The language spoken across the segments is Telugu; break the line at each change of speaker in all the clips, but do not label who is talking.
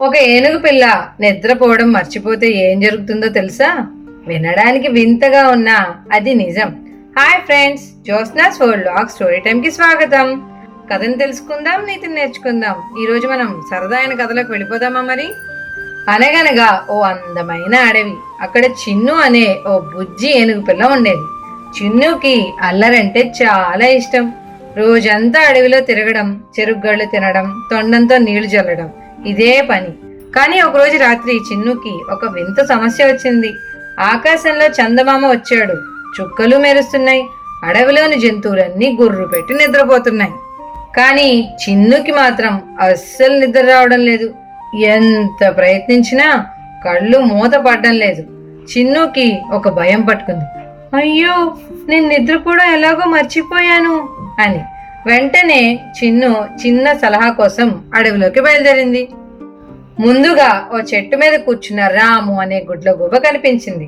ఒక ఏనుగు పిల్ల నిద్రపోవడం మర్చిపోతే ఏం జరుగుతుందో తెలుసా? వినడానికి వింతగా ఉన్నా అది నిజం. Hi friends, Jyotsna's world log story time కి స్వాగతం. కథను తెలుసుకుందాం, నీతిని నేర్చుకుందాం. ఈ రోజు మనం సరదాయిన కథలోకి వెళ్ళిపోదామా మరి? అనగనగా ఓ అందమైన అడవి. అక్కడ చిన్ను అనే ఓ బుజ్జి ఏనుగు పిల్ల ఉండేది. చిన్నుకి అల్లరంటే చాలా ఇష్టం. రోజంతా అడవిలో తిరగడం, చెరుగ్గళ్ళు తినడం, తొండంతో నీళ్లు చల్లడం ఇదే పని. కానీ ఒకరోజు రాత్రి చిన్నుకి ఒక వింత సమస్య వచ్చింది. ఆకాశంలో చందమామ వచ్చాడు. చుక్కలు మెరుస్తున్నాయి. అడవిలోని జంతువులన్నీ గుర్రు పెట్టి నిద్రపోతున్నాయి. కానీ చిన్నుకి మాత్రం అస్సలు నిద్ర రావడం లేదు. ఎంత ప్రయత్నించినా కళ్ళు మూత పడడం లేదు. చిన్నుకి ఒక భయం పట్టుకుంది. అయ్యో, నేను నిద్ర కూడా ఎలాగో మర్చిపోయాను అని. వెంటనే చిన్ను చిన్న సలహా కోసం అడవిలోకి బయలుదేరింది. ముందుగా ఓ చెట్టు మీద కూర్చున్న రాము అనే గుడ్లగూబ కనిపించింది.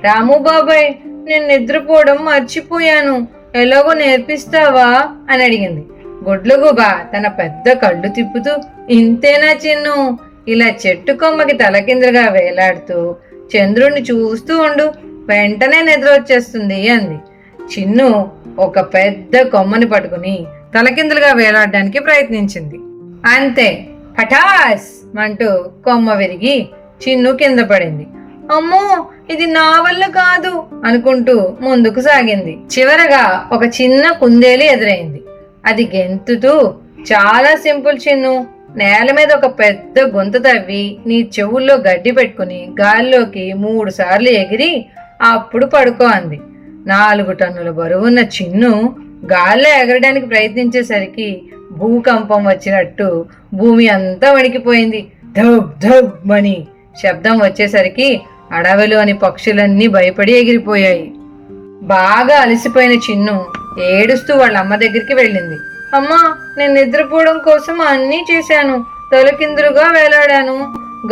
రాము బాబాయ్, నేను నిద్రపోవడం మర్చిపోయాను, ఎలాగో నేర్పిస్తావా అని అడిగింది. గుడ్లగూబ తన పెద్ద కళ్ళు తిప్పుతూ, ఇంతేనా చిన్ను, ఇలా చెట్టు కొమ్మకి తలకిందులుగా వేలాడుతూ చంద్రుణ్ణి చూస్తూ ఉండు, వెంటనే నిద్ర వచ్చేస్తుంది అంది. చిన్ను ఒక పెద్ద కొమ్మని పట్టుకుని తలకిందులుగా వేలాడడానికి ప్రయత్నించింది. అంతే, పటాస్ అంటూ కొమ్మ విరిగి చిన్ను కింద పడింది. అమ్మో, ఇది నా వల్ల కాదు అనుకుంటూ ముందుకు సాగింది. చివరగా ఒక చిన్న కుందేలు ఎదురైంది. అది గెంతుతూ, చాలా సింపుల్ చిన్ను, నేల మీద ఒక పెద్ద గొంతు తవ్వి నీ చెవుల్లో గడ్డి పెట్టుకుని గాల్లోకి 3 సార్లు ఎగిరి అప్పుడు పడుకో అంది. 4 టన్నుల బరువున్న చిన్ను గాల్లో ఎగరడానికి ప్రయత్నించేసరికి భూకంపం వచ్చినట్టు భూమి అంతా వణికిపోయింది. ధబ్ ధబ్ మని శబ్దం వచ్చేసరికి అడవిలోని పక్షులన్నీ భయపడి ఎగిరిపోయాయి. బాగా అలసిపోయిన చిన్ను ఏడుస్తూ వాళ్ళ అమ్మ దగ్గరికి వెళ్ళింది. అమ్మా, నేను నిద్రపోవడం కోసం అన్నీ చేశాను, తలకిందులుగా వేలాడాను,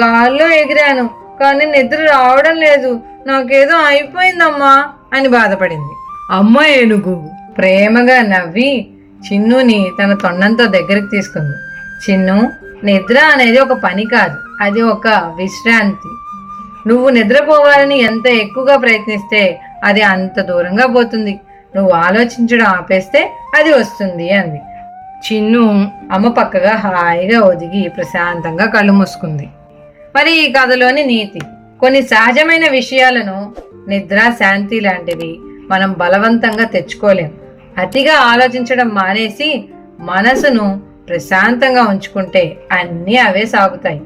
గాల్లో ఎగిరాను, కానీ నిద్ర రావడం లేదు, నాకేదో అయిపోయిందమ్మా అని బాధపడింది. అమ్మ ఏనుగు ప్రేమగా నవ్వి చిన్నుని తన తొండంతో దగ్గరికి తీసుకుంది. చిన్ను, నిద్ర అనేది ఒక పని కాదు, అది ఒక విశ్రాంతి. నువ్వు నిద్రపోవాలని ఎంత ఎక్కువగా ప్రయత్నిస్తే అది అంత దూరంగా పోతుంది. నువ్వు ఆలోచించడం ఆపేస్తే అది వస్తుంది అంది. చిన్ను అమ్మ పక్కగా హాయిగా ఒదిగి ప్రశాంతంగా కళ్ళు మూసుకుంది. మరి ఈ కథలోని నీతి: కొన్ని సహజమైన విషయాలను, నిద్ర, శాంతి లాంటివి మనం బలవంతంగా తెచ్చుకోలేం. అతిగా ఆలోచించడం మానేసి మనసును ప్రశాంతంగా ఉంచుకుంటే అన్నీ అవే సాగుతాయి.